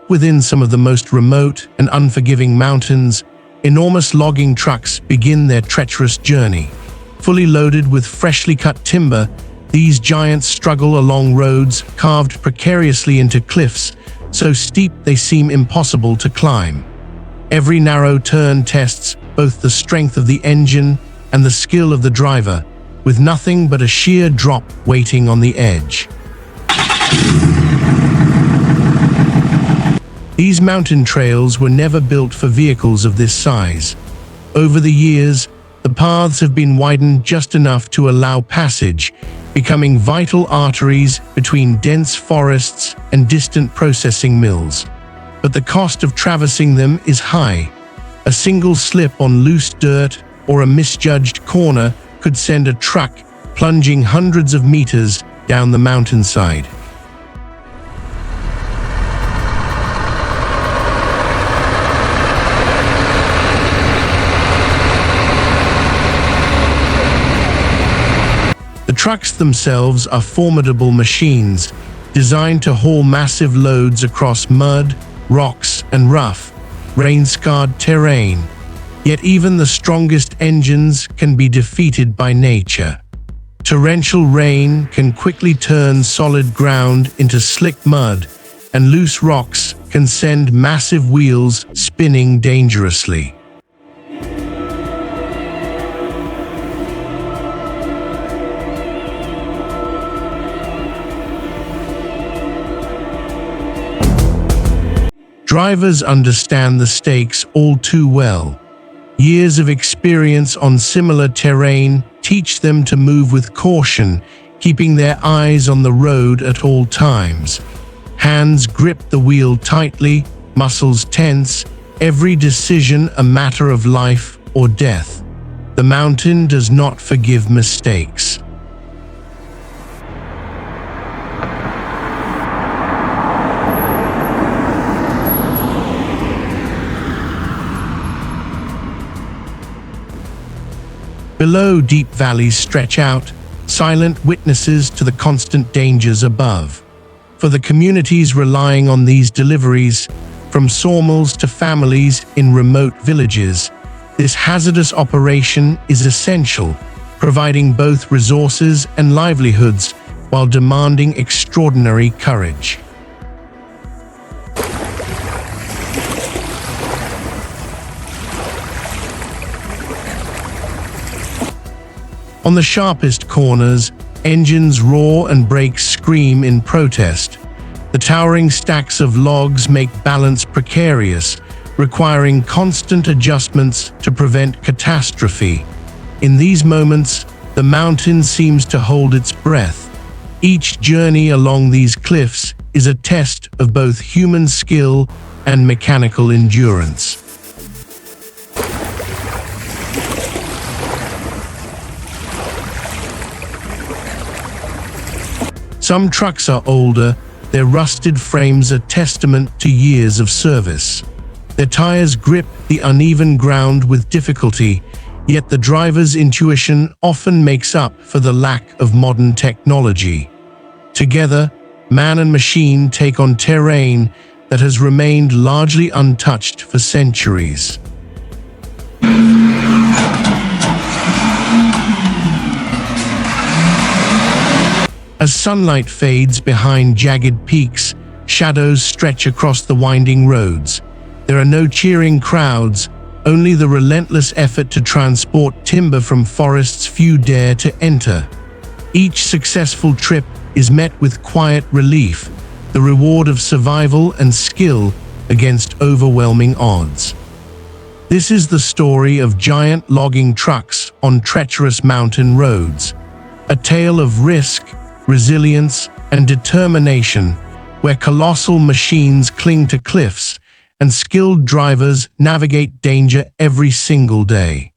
Deep within some of the most remote and unforgiving mountains, enormous logging trucks begin their treacherous journey. Fully loaded with freshly cut timber, these giants struggle along roads carved precariously into cliffs, so steep they seem impossible to climb. Every narrow turn tests both the strength of the engine and the skill of the driver, with nothing but a sheer drop waiting on the edge. These mountain trails were never built for vehicles of this size. Over the years, the paths have been widened just enough to allow passage, becoming vital arteries between dense forests and distant processing mills. But the cost of traversing them is high. A single slip on loose dirt or a misjudged corner could send a truck plunging hundreds of meters down the mountainside. The trucks themselves are formidable machines, designed to haul massive loads across mud, rocks, and rough, rain-scarred terrain. Yet even the strongest engines can be defeated by nature. Torrential rain can quickly turn solid ground into slick mud, and loose rocks can send massive wheels spinning dangerously. Drivers understand the stakes all too well. Years of experience on similar terrain teach them to move with caution, keeping their eyes on the road at all times. Hands grip the wheel tightly, muscles tense, every decision a matter of life or death. The mountain does not forgive mistakes. Below, deep valleys stretch out, silent witnesses to the constant dangers above. For the communities relying on these deliveries, from sawmills to families in remote villages, this hazardous operation is essential, providing both resources and livelihoods while demanding extraordinary courage. On the sharpest corners, engines roar and brakes scream in protest. The towering stacks of logs make balance precarious, requiring constant adjustments to prevent catastrophe. In these moments, the mountain seems to hold its breath. Each journey along these cliffs is a test of both human skill and mechanical endurance. Some trucks are older, their rusted frames a testament to years of service. Their tires grip the uneven ground with difficulty, yet the driver's intuition often makes up for the lack of modern technology. Together, man and machine take on terrain that has remained largely untouched for centuries. As sunlight fades behind jagged peaks, shadows stretch across the winding roads. There are no cheering crowds, only the relentless effort to transport timber from forests few dare to enter. Each successful trip is met with quiet relief, the reward of survival and skill against overwhelming odds. This is the story of giant logging trucks on treacherous mountain roads, a tale of risk, resilience, and determination, where colossal machines cling to cliffs and skilled drivers navigate danger every single day.